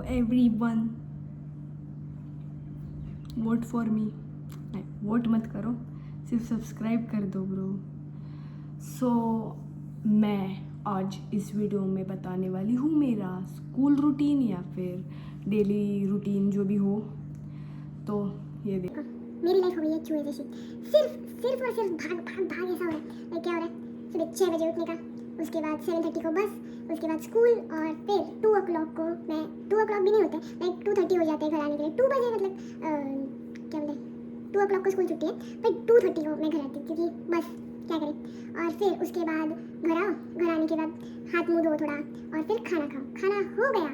Everyone, vote for me. नहीं, vote मत करो, सिर्फ सब्सक्राइब कर दो ब्रो। सो मैं आज इस वीडियो में बताने वाली हूँ मेरा स्कूल रूटीन या फिर डेली रूटीन जो भी हो। तो ये देखो, मेरी लाइफ हो गई है चूहे जैसी। सिर्फ और सिर्फ भाग भाग भाग ऐसा हो रहा है। क्या हो रहा है? सुबह 6 बजे उठने का, उसके बाद 7:30 को बस, उसके बाद स्कूल, और फिर 2 o'clock को मैं 2 o'clock भी नहीं होते, लाइक 2:30 हो जाते हैं घर आने के लिए। 2 बजे मतलब क्या बोलते हैं, 2 o'clock को स्कूल छुट्टी है, फिर 2:30 को मैं घर आती हूँ क्योंकि बस क्या करें। और फिर उसके बाद घर आओ, घर आने के बाद हाथ मुँह धो थोड़ा, और फिर खाना खाओ। खाना हो गया,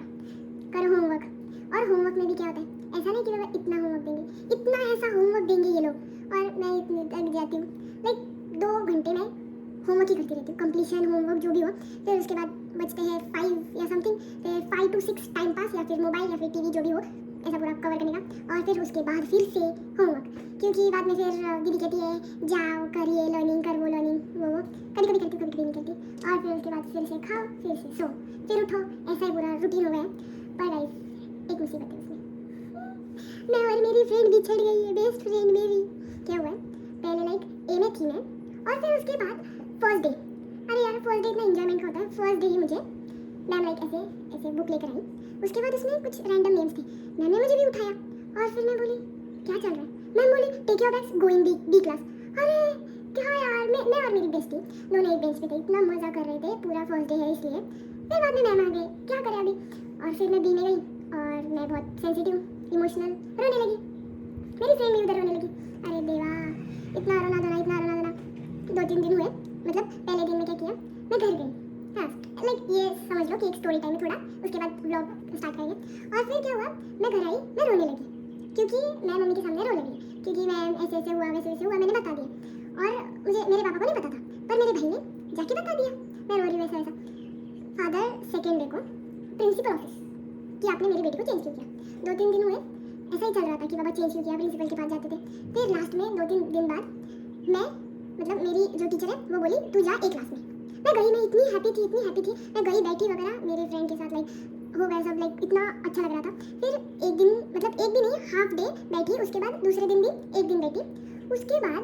करो होमवर्क। और होमवर्क में भी क्या होता है, ऐसा नहीं कि बाबा इतना होमवर्क देंगे, इतना ऐसा होमवर्क देंगे ये लोग, और मैं इतनी थक जाती हूँ। लाइक 2 घंटे में होमवर्क ही करती रहती हूँ, कंप्लीशन होमवर्क जो भी हो। फिर उसके बाद बचते हैं 5 या समथिंग, फिर 5 to 6 टाइम पास, या फिर मोबाइल या फिर टीवी जो भी हो, ऐसा पूरा कवर करने का। और फिर उसके बाद फिर से होमवर्क, क्योंकि बाद में फिर दीदी कहती है जाओ करिए लर्निंग, कर वो लर्निंग वो कभी कभी करती, कभी कभी नहीं करती। और फिर उसके बाद फिर से खाओ, फिर से सो, फिर उठो, ऐसा ही पूरा रूटीन हो गया है। पर गाइस एक मुसीबत है उसमें, मैं और मेरी फ्रेंड बिछड़ गई है, बेस्ट फ्रेंड मेरी। क्या हुआ है, पहले लाइक ए में थी मैं, और फिर उसके बाद फर्स्ट डे, अरे यार फर्स्ट डे इतना एंजॉयमेंट का होता है। फर्स्ट डे ही मुझे मैम लाइक ऐसे ऐसे बुक लेकर आई, उसके बाद उसमें कुछ रैंडम नेम्स थे। मैम ने मुझे भी उठाया, और फिर मैं बोली क्या चल रहा है। मैम बोली take your bags going the class. अरे क्या यार, मैं और मेरी बेस्टी दोनों एक बेंच पे थे, इतना मजा कर रहे थे, पूरा फर्स्ट डे है इसलिए। फिर बाद में मैम आ गए, क्या करें अभी। और फिर मैं बी में गई, और मैं बहुत सेंसिटिव इमोशनल, रोने लगी। मेरी फ्रेंड भी उधर रोने लगी। अरे देवा, इतना रोना धोना, इतना रोना धोना। 2-3 दिन हुए, मतलब पहले दिन में क्या किया, मैं घर गई। हाँ लाइक ये समझ लो कि एक स्टोरी टाइम है थोड़ा, उसके बाद ब्लॉग स्टार्ट करेंगे। और फिर क्या हुआ, मैं घर आई, मैं रोने लगी, क्योंकि मैं मम्मी के सामने रोने लगी, क्योंकि मैम ऐसे ऐसे हुआ, वैसे वैसे हुआ, मैंने बता दिया। और मुझे मेरे पापा को नहीं पता था, पर मेरे भाई ने जाके बता दिया मैं रो रही हूँ, ऐसा ऐसा। फादर सेकेंड डे को प्रिंसिपल ऑफिस कि आपने मेरी बेटी को चेंज क्यों किया। 2-3 दिन हुए, ऐसा ही चल रहा था कि बाबा चेंज क्यों किया, प्रिंसिपल के पास जाते थे। फिर लास्ट में 2-3 दिन बाद मैं, मतलब मेरी जो टीचर है वो बोली तू जा एक क्लास में। मैं गई, मैं इतनी हैप्पी थी, इतनी हैप्पी थी। मैं गई, बैठी वगैरह मेरे फ्रेंड के साथ, लाइक हो गया सब, लाइक इतना अच्छा लग रहा था। फिर एक दिन, मतलब एक दिन नहीं, हाफ डे बैठी, उसके बाद दूसरे दिन भी एक दिन बैठी। उसके बाद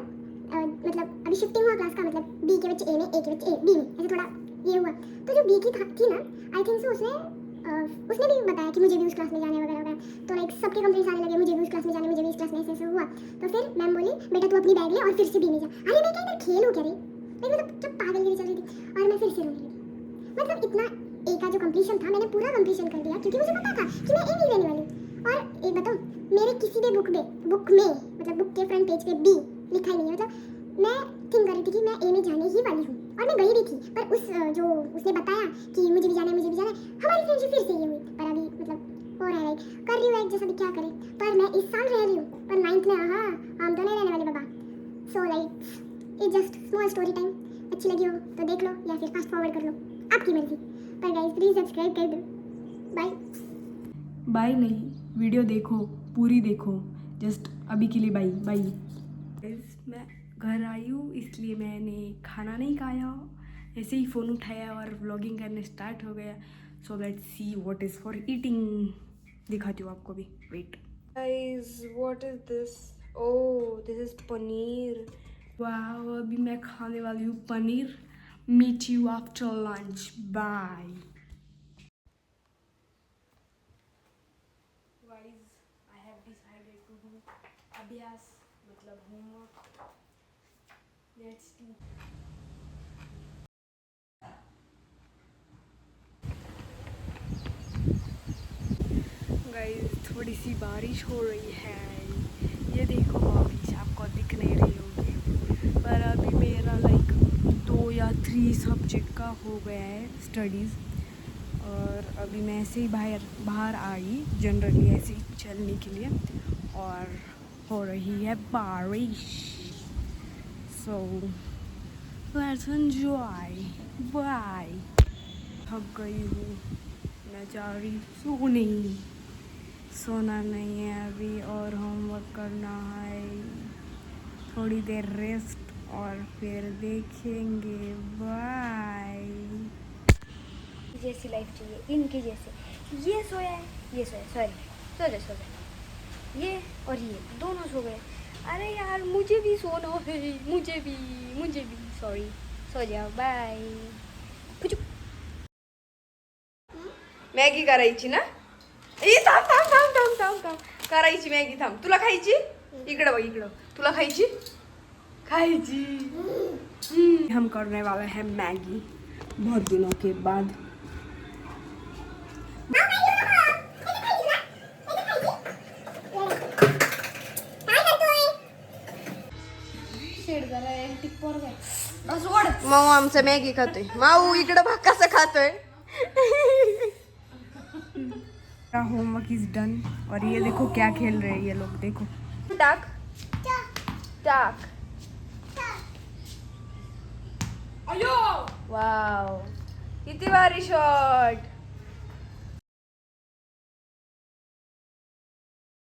मतलब अभी शिफ्टिंग हुआ क्लास का, मतलब बी के बच्चे ए में, ए के बच्चे बी में, ऐसे थोड़ा ये हुआ। तो जो बी की थी ना, आई थिंक सो उसने भी बताया कि मुझे भी उस क्लास में जाने वगैरह वगैरह। तो लाइक सबके कंप्लेंट्स आने लगे, मुझे भी उस क्लास में जाने, मुझे भी इस क्लास में, ऐसे ऐसे हुआ। तो फिर मैम बोली बेटा तू अपनी बैग ले और फिर से बी में जा। अरे मैं क्या इधर खेल हूँ क्या रे, मैं मतलब जब पागलगिरी चल रही थी। और मैं फिर से रोने लगी, मतलब इतना ए का जो कंप्लीशन था मैंने पूरा कंप्लीशन कर दिया, क्योंकि मुझे पता था कि मैं ए नहीं रहने वाली। और एक बताऊँ, मेरे किसी भी बुक में मतलब बुक के फ्रंट पेज पे बी लिखा ही नहीं है। मतलब मैं थिंक कर रही थी कि मैं ए में जाने ही वाली हूँ, और मैं गई भी थी। पर उस जो उसने बताया कि मुझे भी जाना है, मुझे भी जाना है, हमारी फ्रेंडशिप फिर से ये हुई। पर अभी मतलब हो रहा है, लाइक कर रही हूँ एक जैसा भी, क्या करें। पर मैं इस साल रह रही हूँ, पर 9th में हाँ हम तो नहीं रहने वाले बाबा। So like it just small story time. अच्छी लगी हो तो देख लो, या फिर फास्ट फॉरवर्ड कर लो, आपकी मर्जी। पर गाइस प्लीज सब्सक्राइब कर दो। बाय बाय नहीं, वीडियो देखो, पूरी देखो, जस्ट अभी के लिए बाय बाय। मैं घर आई हूँ इसलिए मैंने खाना नहीं खाया, ऐसे ही फ़ोन उठाया और व्लॉगिंग करने स्टार्ट हो गया। So let's see what is for eating, दिखाती हूँ आपको भी, wait guys. What is this, oh this is paneer. वाह, अभी मैं खाने वाली हूँ paneer. Meet you after lunch, bye guys. I have decided to do अभ्यास, मतलब होमवर्क। Let's do. गाइस थोड़ी सी बारिश हो रही है, ये देखो बारिश आपको दिख नहीं रही होगी, पर अभी मेरा लाइक 2 या 3 सब्जेक्ट का हो गया है स्टडीज़। और अभी मैं ऐसे ही बाहर आई, जनरली ऐसे ही चलने के लिए, और हो रही है बारिश। So let's enjoy, bye. थक गई हूँ, मैं जा रही सोने। सोना नहीं है अभी, और होमवर्क करना है, थोड़ी देर रेस्ट और फिर देखेंगे, बाय। जैसी लाइफ चाहिए, इनके जैसे। ये सोया है, ये सोया, सॉरी सो जा, ये और ये दोनों सो गए। अरे यार मुझे भी सोना है, मुझे भी सॉरी, सो जाओ, बाय। मॅगी करायची ना? ए थांब थांब थांब थांब थांब थांब, करायची मॅगी, थांब. तुला खायची? इकडं बघ, इकडं. तुला खायची? हम करने वाले हैं मैगी बहुत दिनों के बाद. माऊ आमचं मॅगी खातोय. माऊ इकडं बघ कसं खातोय. होमवर्क इज डन और ये देखो क्या खेल रहे हैं ये लोग, देखो. टाक टाक. वाव, किती भारी शॉट.